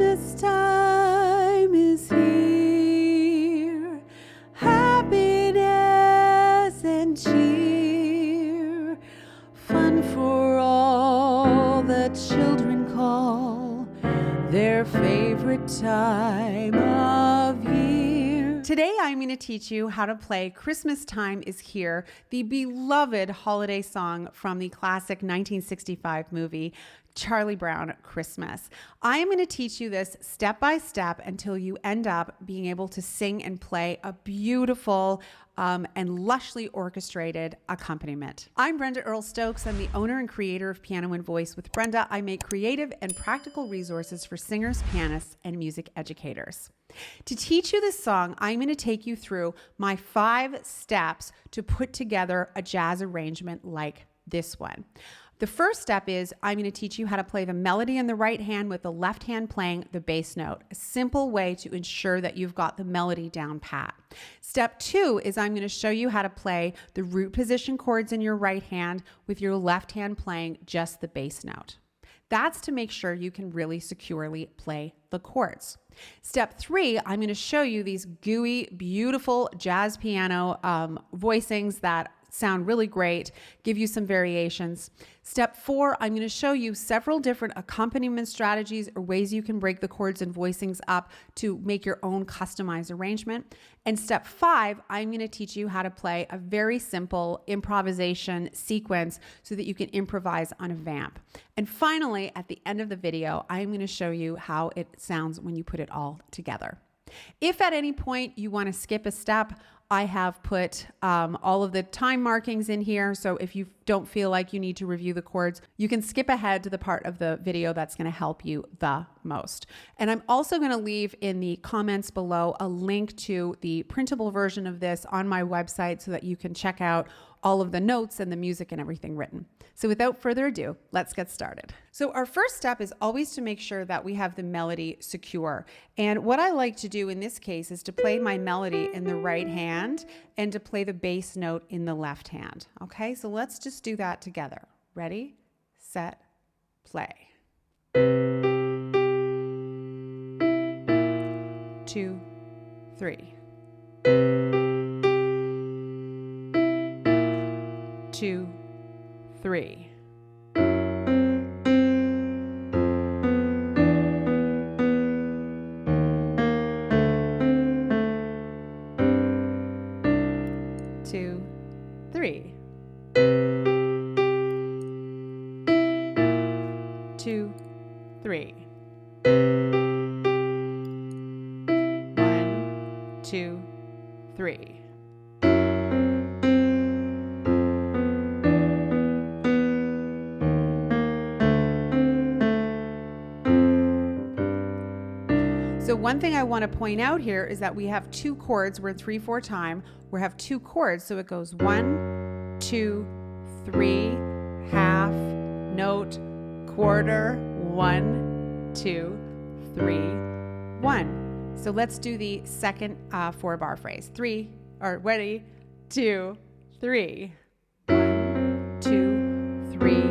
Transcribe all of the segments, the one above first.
Christmas time is here, happiness and cheer, fun for all the children call their favorite time of year. Today I'm going to teach you how to play Christmastime is Here, the beloved holiday song from the classic 1965 movie Charlie Brown Christmas. I am going to teach you this step by step until you end up being able to sing and play a beautiful and lushly orchestrated accompaniment. I'm Brenda Earl Stokes. I'm the owner and creator of Piano and Voice with Brenda. I make creative and practical resources for singers, pianists, and music educators. To teach you this song, I'm going to take you through my 5 steps to put together a jazz arrangement like this one. The first step is I'm going to teach you how to play the melody in the right hand with the left hand playing the bass note. A simple way to ensure that you've got the melody down pat. Step 2 is I'm going to show you how to play the root position chords in your right hand with your left hand playing just the bass note. That's to make sure you can really securely play the chords. Step 3, I'm going to show you these gooey, beautiful jazz piano voicings that sound really great, give you some variations. Step 4, I'm going to show you several different accompaniment strategies or ways you can break the chords and voicings up to make your own customized arrangement. And step 5, I'm going to teach you how to play a very simple improvisation sequence so that you can improvise on a vamp. And finally, at the end of the video, I'm going to show you how it sounds when you put it all together. If at any point you want to skip a step, I have put all of the time markings in here. So if you don't feel like you need to review the chords, you can skip ahead to the part of the video that's going to help you the most. And I'm also going to leave in the comments below a link to the printable version of this on my website so that you can check out all of the notes and the music and everything written. So without further ado, let's get started. So our first step is always to make sure that we have the melody secure. And what I like to do in this case is to play my melody in the right hand and to play the bass note in the left hand. Okay, so let's just do that together. Ready, set, play. 2, 3. 2, 3. 2, 3. 2, 3. 1, 2, 3. So one thing I want to point out here is that we have 2 chords. We're in 3/4 time. We have 2 chords. So it goes 1, 2, 3, half, note, quarter, 1, 2, 3, 1. So let's do the second 4-bar phrase. 3, or ready, 2, 3. 1, 2, 3,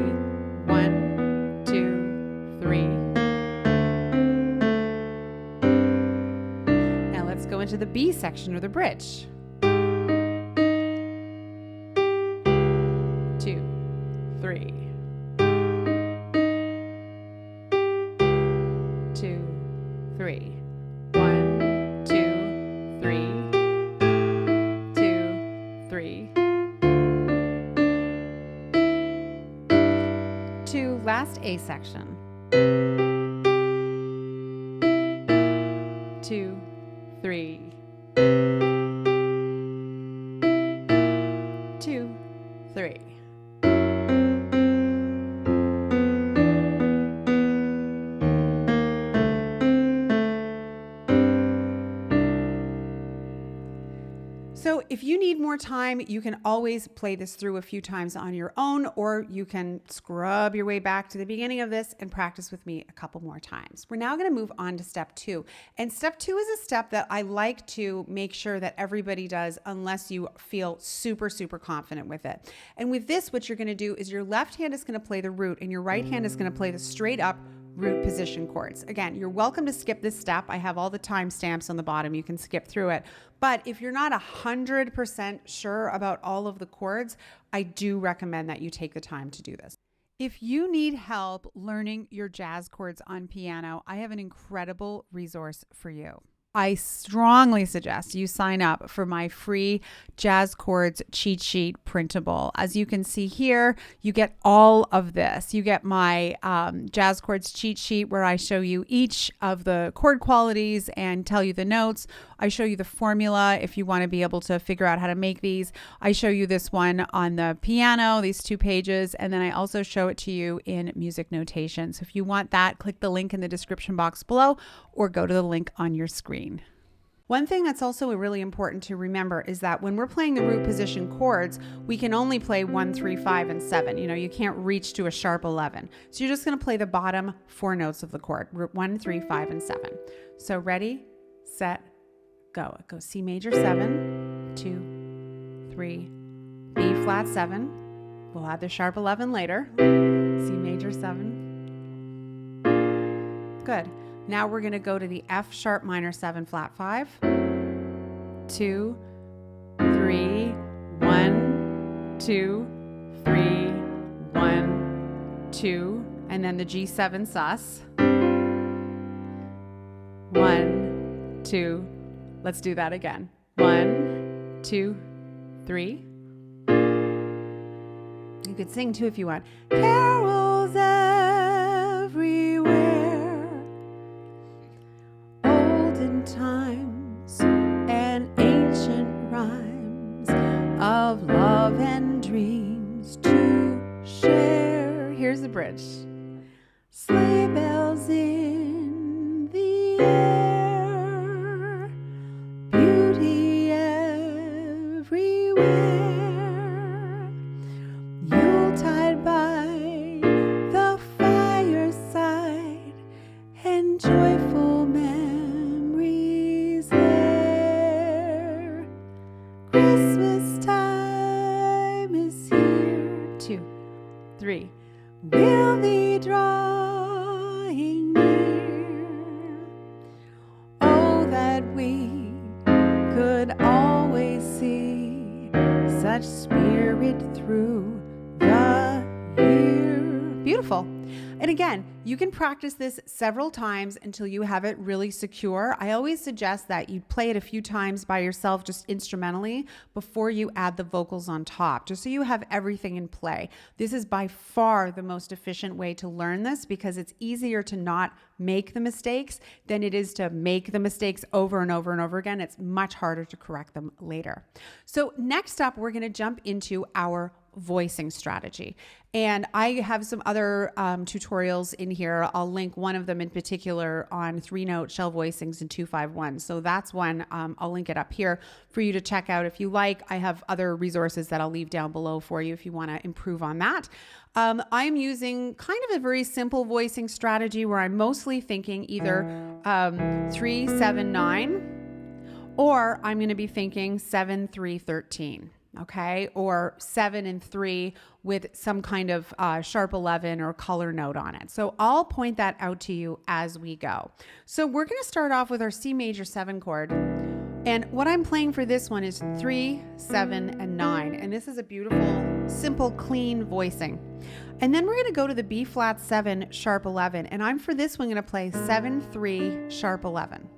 1, 2, 3. Go into the B section or the bridge. 2, 3. 2, 3. 1, 2, 3. 2, 3. 2, last A section. 2, 3. 2, 3. So if you need more time, you can always play this through a few times on your own, or you can scrub your way back to the beginning of this and practice with me a couple more times. We're now going to move on to step 2. And step 2 is a step that I like to make sure that everybody does unless you feel super, super confident with it. And with this, what you're going to do is your left hand is going to play the root and your right hand is going to play the straight up root position chords. Again, you're welcome to skip this step. I have all the timestamps on the bottom. You can skip through it. But if you're not 100% sure about all of the chords, I do recommend that you take the time to do this. If you need help learning your jazz chords on piano, I have an incredible resource for you. I strongly suggest you sign up for my free Jazz Chords cheat sheet printable. As you can see here, you get all of this. You get my Jazz Chords cheat sheet where I show you each of the chord qualities and tell you the notes. I show you the formula if you want to be able to figure out how to make these. I show you this one on the piano, these 2 pages, and then I also show it to you in music notation. So if you want that, click the link in the description box below or go to the link on your screen. One thing that's also really important to remember is that when we're playing the root position chords, we can only play 1, 3, 5, and 7. You can't reach to a sharp 11. So you're just going to play the bottom 4 notes of the chord, root 1, 3, 5, and 7. So ready, set, go. It goes C major 7, 2, 3, B flat 7. We'll add the sharp 11 later. C major 7. Good. Now we're going to go to the F sharp minor 7 flat 5. 2, 3, 1, 2, 3, 1, 2, and then the G7 sus. 1, 2. Let's do that again. 1, 2, 3. You could sing too if you want. Carols everywhere, olden times and ancient rhymes of love and dreams to share. Here's the bridge. Sleigh bells in the air, beauty everywhere, Yuletide by the fireside, and joyful memories there. Christmastime is here. 2, 3. We'll be drawing near. Oh, that we could always see such spirit through the year. Beautiful. And again, you can practice this several times until you have it really secure. I always suggest that you play it a few times by yourself, just instrumentally, before you add the vocals on top, just so you have everything in play. This is by far the most efficient way to learn this because it's easier to not make the mistakes than it is to make the mistakes over and over and over again. It's much harder to correct them later. So next up, we're going to jump into our voicing strategy. And I have some other tutorials in here. I'll link one of them in particular on 3-note shell voicings and 2-5-1. So that's one. I'll link it up here for you to check out if you like. I have other resources that I'll leave down below for you if you want to improve on that. I'm using kind of a very simple voicing strategy where I'm mostly thinking either 3, 7, 9, or I'm going to be thinking 7, 3, 13. Okay, or 7 and 3 with some kind of sharp 11 or color note on it. So I'll point that out to you as we go. So we're going to start off with our C major 7 chord. And what I'm playing for this one is 3, 7, and 9. And this is a beautiful, simple, clean voicing. And then we're going to go to the B flat 7 sharp 11. And I'm for this one going to play 7, 3, sharp 11.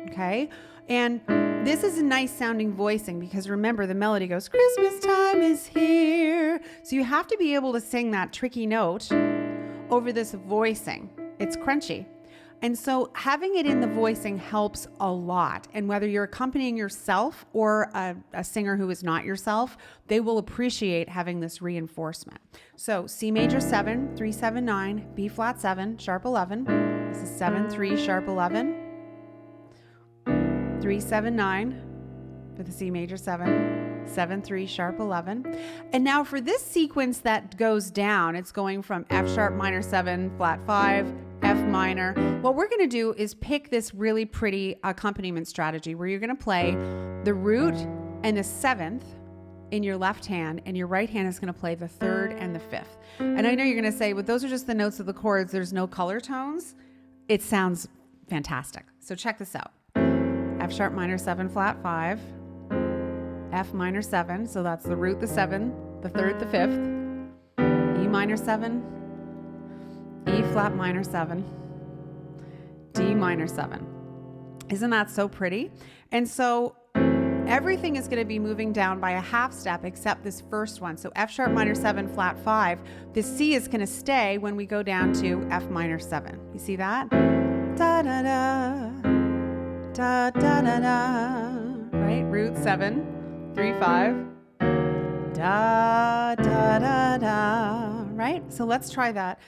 Okay, and this is a nice sounding voicing because remember the melody goes, Christmastime is here. So you have to be able to sing that tricky note over this voicing. It's crunchy. And so having it in the voicing helps a lot. And whether you're accompanying yourself or a singer who is not yourself, they will appreciate having this reinforcement. So C major 7, 3, 7, 9, B flat 7, sharp 11. This is 7, 3, sharp 11. 3, 7, 9 for the C major 7, 7, 3, sharp 11. And now for this sequence that goes down, it's going from F sharp minor 7, flat 5, F minor. What we're going to do is pick this really pretty accompaniment strategy where you're going to play the root and the 7th in your left hand, and your right hand is going to play the third and the fifth. And I know you're going to say, well, those are just the notes of the chords. There's no color tones. It sounds fantastic. So check this out. F sharp minor 7 flat 5, F minor 7. So that's the root, the 7, the third, the 5th, E minor 7, E flat minor 7, D minor 7. Isn't that so pretty? And so everything is going to be moving down by a half step except this first one. So F sharp minor 7 flat 5. The C is going to stay when we go down to F minor 7. You see that? Da da da, da da da da. Right? Root 7, 3 5. Da da da da. Right? So let's try that.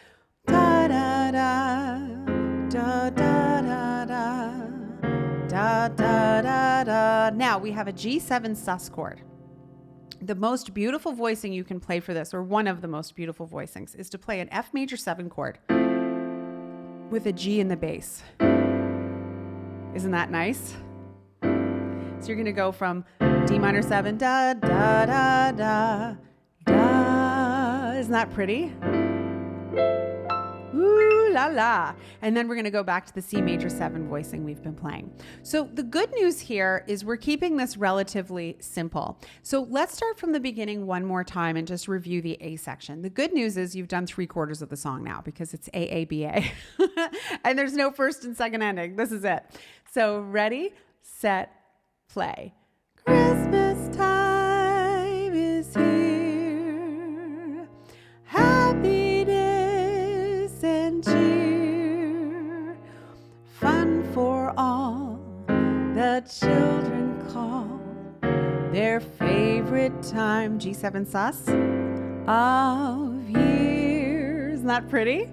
Da da da, da da da da. Da, da, da, da. Now we have a G7 sus chord. The most beautiful voicing you can play for this, or one of the most beautiful voicings, is to play an F major 7 chord with a G in the bass. Isn't that nice? So you're going to go from D minor 7, da, da, da, da, da. Isn't that pretty? Ooh la la. And then we're going to go back to the C major 7 voicing we've been playing. So the good news here is we're keeping this relatively simple. So let's start from the beginning one more time and just review the A section. The good news is you've done 3/4 of the song now because it's AABA. And there's no first and second ending. This is it. So ready, set, play. Christmas time is here. Happiness and cheer, fun for all the children call their favorite time, G7 sus, of year. Isn't that pretty?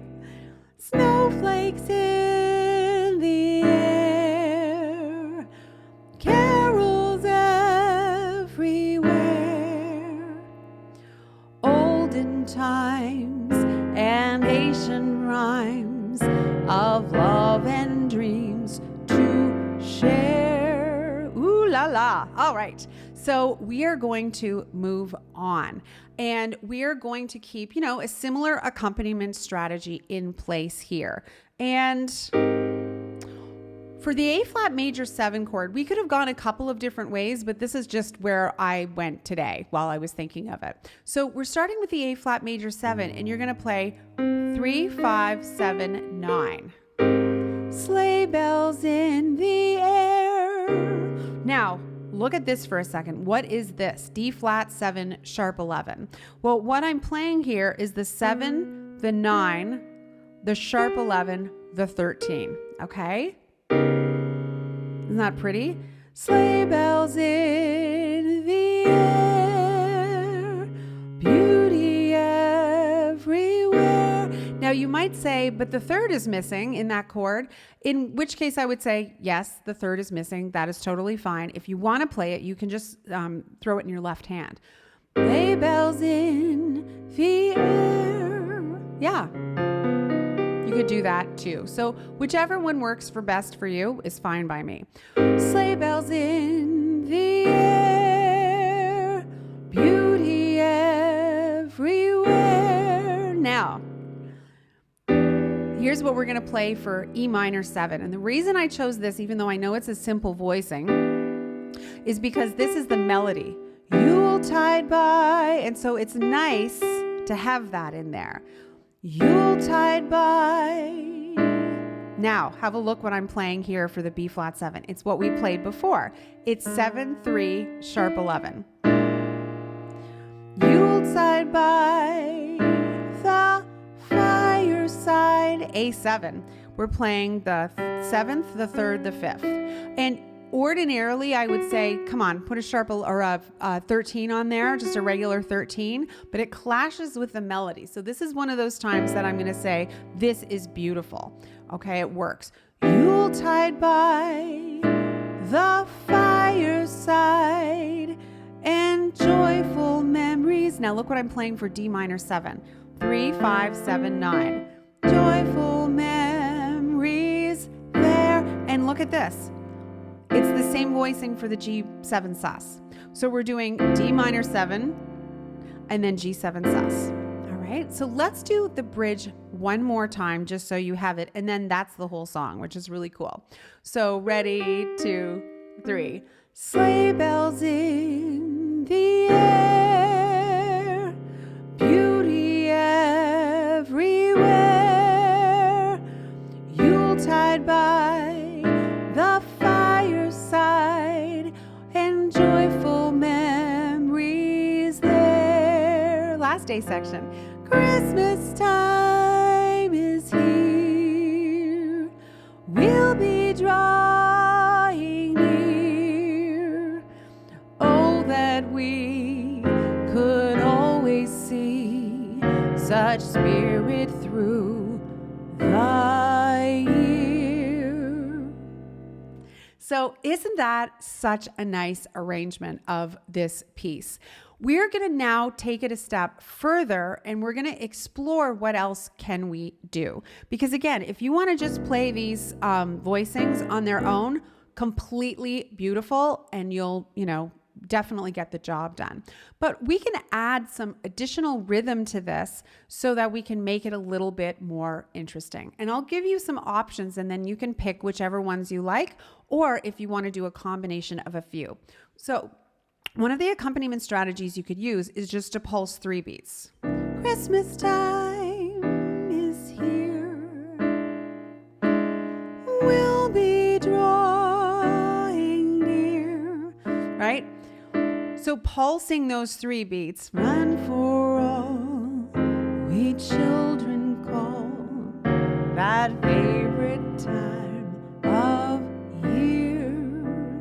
Snowflakes in the air, carols everywhere, olden times and ancient rhymes of love and dreams to share. Ooh la la. All right. So we are going to move on, and we are going to keep, a similar accompaniment strategy in place here. And for the A flat major 7 chord, we could have gone a couple of different ways, but this is just where I went today while I was thinking of it. So we're starting with the A flat major 7, and you're going to play 3, 5, 7, 9. Sleigh bells in the air. Now, look at this for a second. What is this? D flat 7 sharp 11. Well, what I'm playing here is the 7, the 9, the sharp 11, the 13. Okay? Isn't that pretty? Sleigh bells in the air, beauty everywhere. Now you might say, but the third is missing in that chord, in which case I would say, yes, the third is missing. That is totally fine. If you want to play it, you can just throw it in your left hand. Sleigh bells in the air. Yeah. You could do that too. So whichever one works for best for you is fine by me. Sleigh bells in the air, beauty everywhere. Now, here's what we're going to play for E minor 7. And the reason I chose this, even though I know it's a simple voicing, is because this is the melody. Yuletide by, and so it's nice to have that in there. Yuletide by. Now, have a look what I'm playing here for the B flat 7. It's what we played before. It's 7, 3, sharp 11. Yuletide by the fireside, A7. We're playing the 7th, the 3rd, the 5th. And ordinarily, I would say, come on, put a sharp or a 13 on there, just a regular 13, but it clashes with the melody. So this is one of those times that I'm going to say, this is beautiful. Okay, it works. Yuletide by the fireside and joyful memories. Now look what I'm playing for D minor 7. 3, 5, 7, 9. Joyful memories there. And look at this. It's the same voicing for the G7 sus. So we're doing D minor 7 and then G7 sus. All right, so let's do the bridge one more time just so you have it, and then that's the whole song, which is really cool. So ready, 2, 3. Sleigh bells in the air, beauty everywhere, Yuletide by the fireside, and joyful memories there. Last day section. Christmas time is here, we'll be drawing near. Oh, that we could always see such spirit through the year. So isn't that such a nice arrangement of this piece? We're going to now take it a step further and we're going to explore what else can we do. Because again, if you want to just play these voicings on their own, completely beautiful, and you'll, definitely get the job done. But we can add some additional rhythm to this so that we can make it a little bit more interesting. And I'll give you some options and then you can pick whichever ones you like, or if you want to do a combination of a few. So one of the accompaniment strategies you could use is just to pulse 3 beats. Christmas time is here, we'll be drawing near, right? So pulsing those 3 beats, run for all we children call that favorite time of year,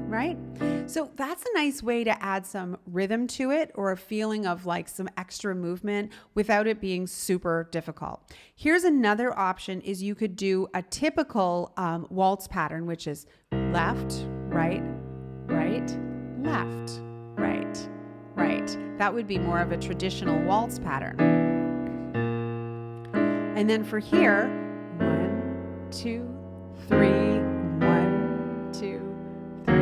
right? So that's a nice way to add some rhythm to it, or a feeling of like some extra movement without it being super difficult. Here's another option: is you could do a typical waltz pattern, which is left, right, right, left, right, right. That would be more of a traditional waltz pattern. And then for here, 1, 2, 3, 1, 2, 3,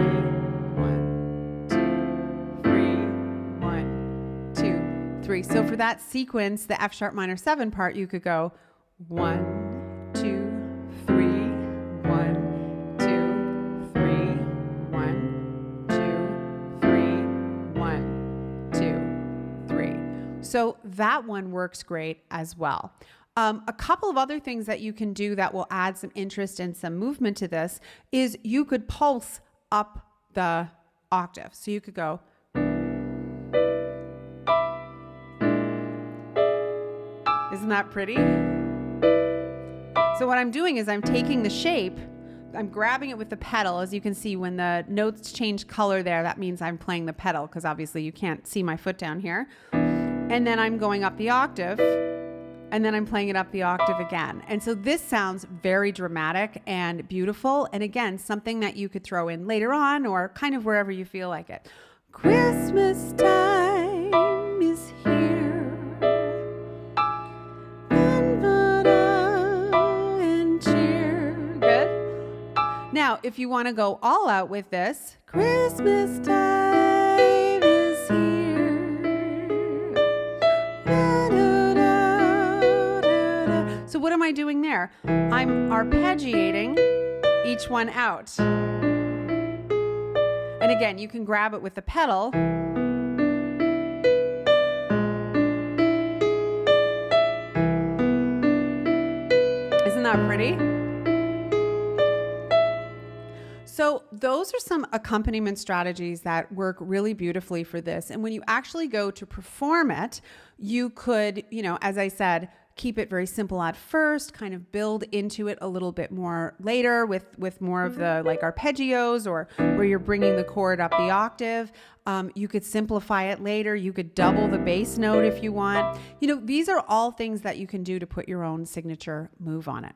1, 2, 3, 1, 2, 3. So for that sequence, the F sharp minor 7 part, you could go 1, 2, 3, 1, 2, 3, 1, 2, 3, 1, 2, 3. So that one works great as well. A couple of other things that you can do that will add some interest and some movement to this is you could pulse up the octave. So you could go. Isn't that pretty? So what I'm doing is I'm taking the shape, I'm grabbing it with the pedal. As you can see, when the notes change color there, that means I'm playing the pedal, because obviously you can't see my foot down here. And then I'm going up the octave, and then I'm playing it up the octave again. And so this sounds very dramatic and beautiful. And again, something that you could throw in later on, or kind of wherever you feel like it. Christmas time is here, and cheer. Good. Now, if you want to go all out with this, Christmas time is here. So what am I doing there? I'm arpeggiating each one out. And again, you can grab it with the pedal. Isn't that pretty? So those are some accompaniment strategies that work really beautifully for this. And when you actually go to perform it, you could, as I said, keep it very simple at first, kind of build into it a little bit more later with more of the like arpeggios, or where you're bringing the chord up the octave. You could simplify it later. You could double the bass note if you want. These are all things that you can do to put your own signature move on it.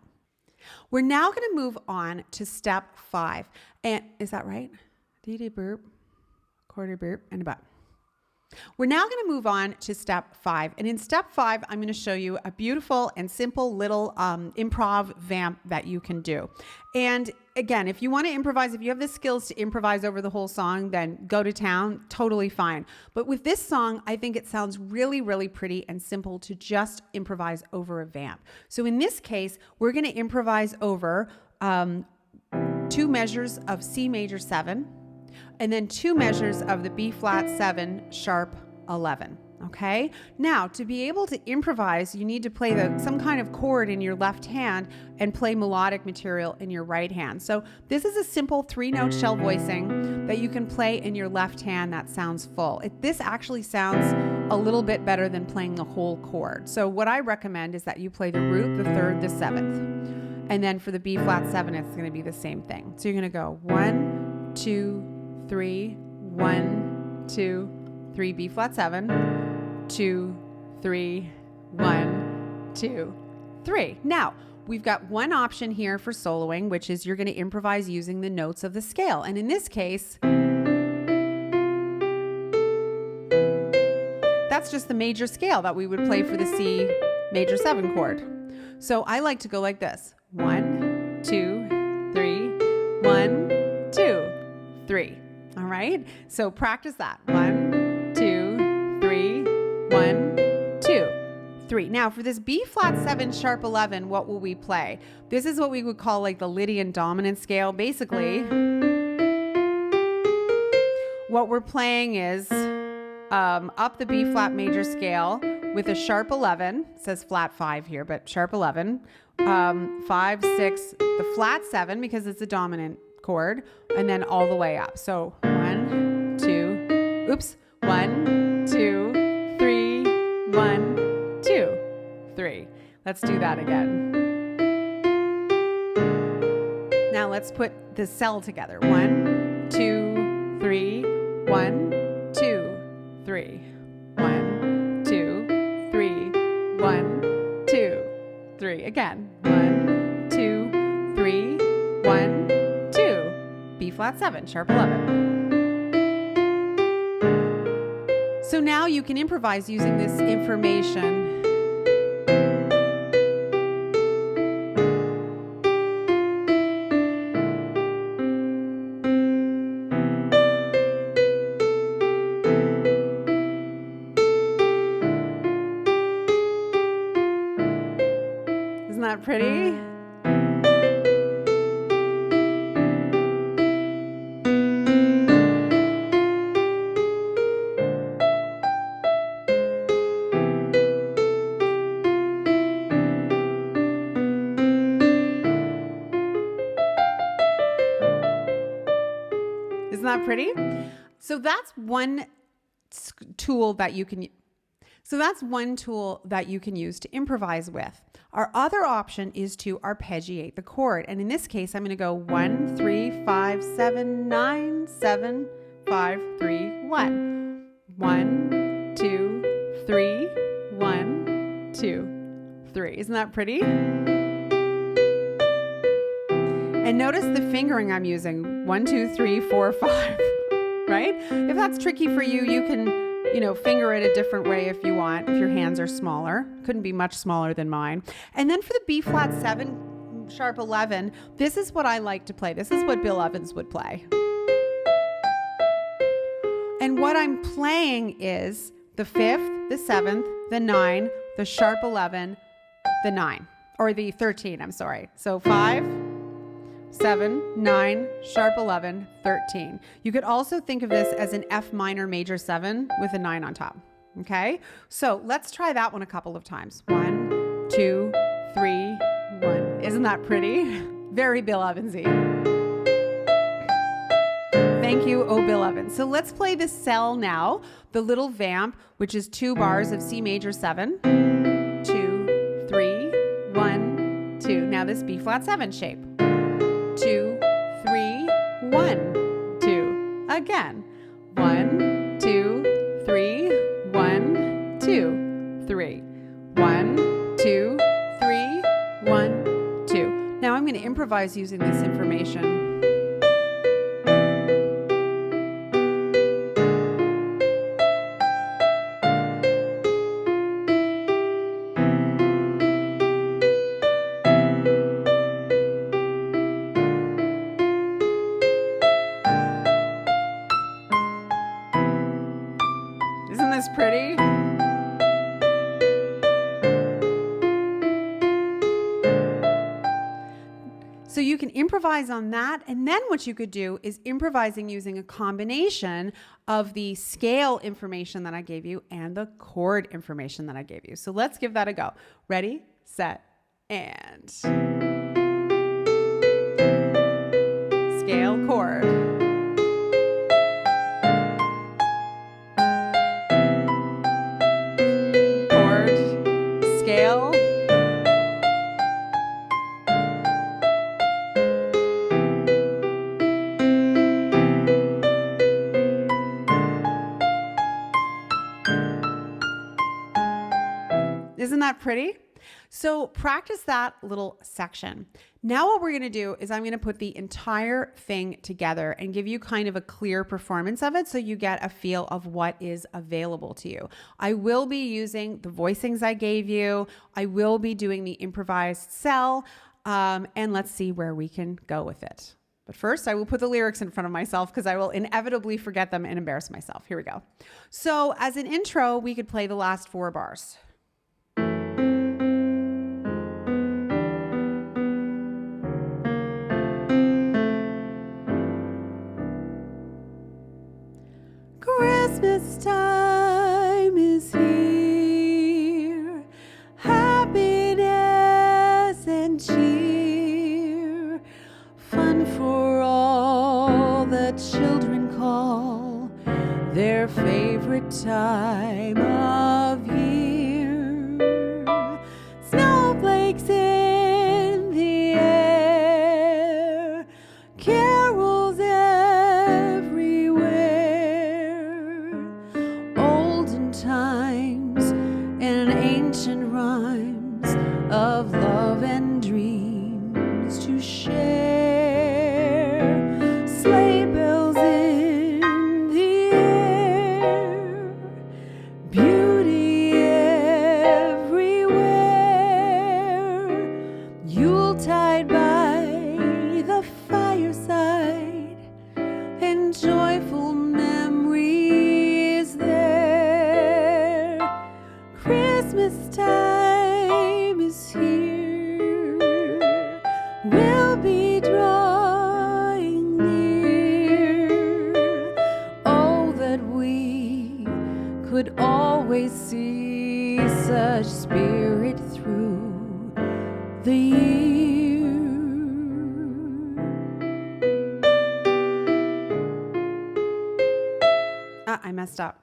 We're now going to move on to step 5. And is that right? Dee-dee burp, quarter burp, and a butt. We're now going to move on to step 5. And in step 5, I'm going to show you a beautiful and simple little improv vamp that you can do. And again, if you want to improvise, if you have the skills to improvise over the whole song, then go to town, totally fine. But with this song, I think it sounds really, really pretty and simple to just improvise over a vamp. So in this case, we're going to improvise over 2 measures of C major 7, and then 2 measures of the B flat 7 sharp 11. Okay. Now, to be able to improvise, you need to play some kind of chord in your left hand and play melodic material in your right hand. So this is a simple 3-note shell voicing that you can play in your left hand that sounds full. This actually sounds a little bit better than playing the whole chord. So what I recommend is that you play the root, the third, the 7th. And then for the B flat 7, it's going to be the same thing. So you're going to go 1, 2, 3, 1, 2, 3, B flat 7, 2, 3, 1, 2, 3. Now, we've got one option here for soloing, which is you're going to improvise using the notes of the scale. And in this case, that's just the major scale that we would play for the C major 7 chord. So I like to go like this. 1, 2, 3, 1, 2, 3. All right. So practice that. 1, 2, 3, 1, 2, 3. Now for this B flat 7 sharp 11, what will we play? This is what we would call like the Lydian dominant scale. Basically, what we're playing is up the B flat major scale with a sharp 11. It says flat 5 here, but sharp 11. 5, 6, the flat 7 because it's a dominant chord, and then all the way up. So 1, 2, oops, 1, 2, 3, 1, 2, 3. Let's do that again. Now let's put the cell together. 1, 2, 3, 1, 2, 3. 1, 2, 3, 1, 2, 3. Again. 1, 2, 3, 1, 2. B flat 7, sharp 11. So now you can improvise using this information. Isn't that pretty? Isn't that pretty? So that's one tool that you can use to improvise with. Our other option is to arpeggiate the chord. And in this case, I'm going to go 1, 3, 5, 7, 9, 7, 5, 3, 1. 1, 2, 3, 1, 2, 3. Isn't that pretty? And notice the fingering I'm using. 1, 2, 3, 4, 5, right? If that's tricky for you, you can, finger it a different way if you want, if your hands are smaller. Couldn't be much smaller than mine. And then for the B flat 7, sharp 11, this is what I like to play. This is what Bill Evans would play. And what I'm playing is the 5th, the 7th, the 9, the sharp 11, the 9, or the 13, I'm sorry. So 5, 7, 9, sharp 11, 13. You could also think of this as an F minor major 7 with a 9 on top. Okay? So let's try that one a couple of times. 1, 2, 3, 1. Isn't that pretty? Very Bill Evansy. Thank you, oh Bill Evans. So let's play the cell now, the little vamp, which is 2 bars of C major 7. 2, 3, 1, 2. Now this B flat 7 shape. 2, 3, 1, 2. Again. 1, 2, 3, 1, 2, 3. 1, 2, 3, 1, 2. Now I'm going to improvise using this information. this pretty? So you can improvise on that. And then what you could do is improvising using a combination of the scale information that I gave you and the chord information that I gave you. So let's give that a go. Ready, set, and scale, chord. Chord, scale. Isn't that pretty? So practice that little section. Now what we're going to do is I'm going to put the entire thing together and give you kind of a clear performance of it so you get a feel of what is available to you. I will be using the voicings I gave you. I will be doing the improvised cell, and let's see where we can go with it. But first, I will put the lyrics in front of myself because I will inevitably forget them and embarrass myself. Here we go. So as an intro, we could play the last 4 bars. Christmastime is here, happiness and cheer, fun for all that children call their favorite time of year. Snowflakes in the air, carols times and ancient rhymes of love and dreams to share. Sleigh bells in the air, beauty everywhere. Yuletide by the fireside and joyful memories there. Christmastime is here, we'll be drawing near. Oh, that we could always see such spirit through the year. I messed up.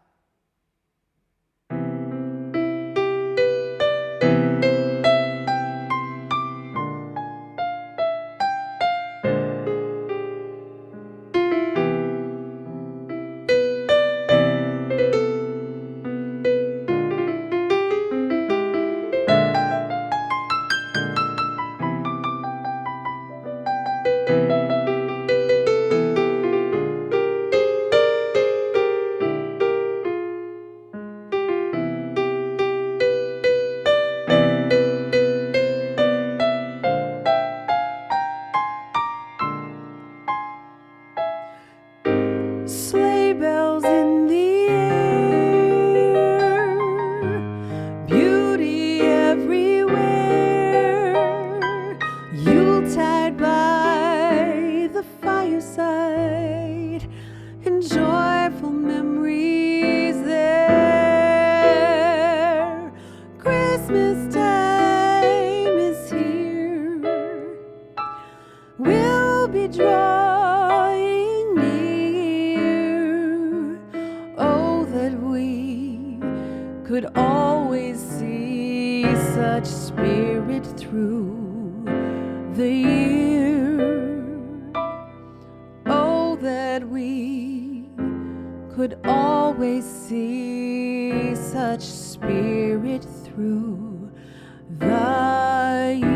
Sleigh bells in the air, beauty everywhere. Yuletide by the fireside and joyful memories there. Christmastime is here, we'll be drawing near. Oh, that we could always see such spirit through the year. Oh, that we could always see such spirit through the year.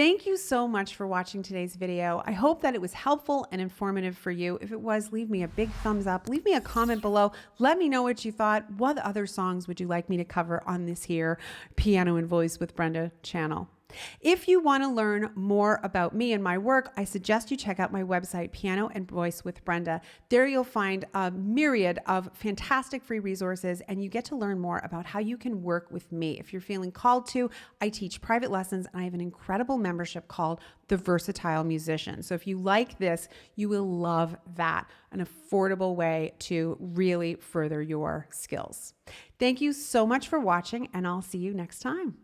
Thank you so much for watching today's video. I hope that it was helpful and informative for you. If it was, leave me a big thumbs up. Leave me a comment below. Let me know what you thought. What other songs would you like me to cover on this here Piano and Voice with Brenda channel? If you want to learn more about me and my work, I suggest you check out my website, Piano and Voice with Brenda. There you'll find a myriad of fantastic free resources, and you get to learn more about how you can work with me. If you're feeling called to, I teach private lessons, and I have an incredible membership called The Versatile Musician. So if you like this, you will love that, an affordable way to really further your skills. Thank you so much for watching, and I'll see you next time.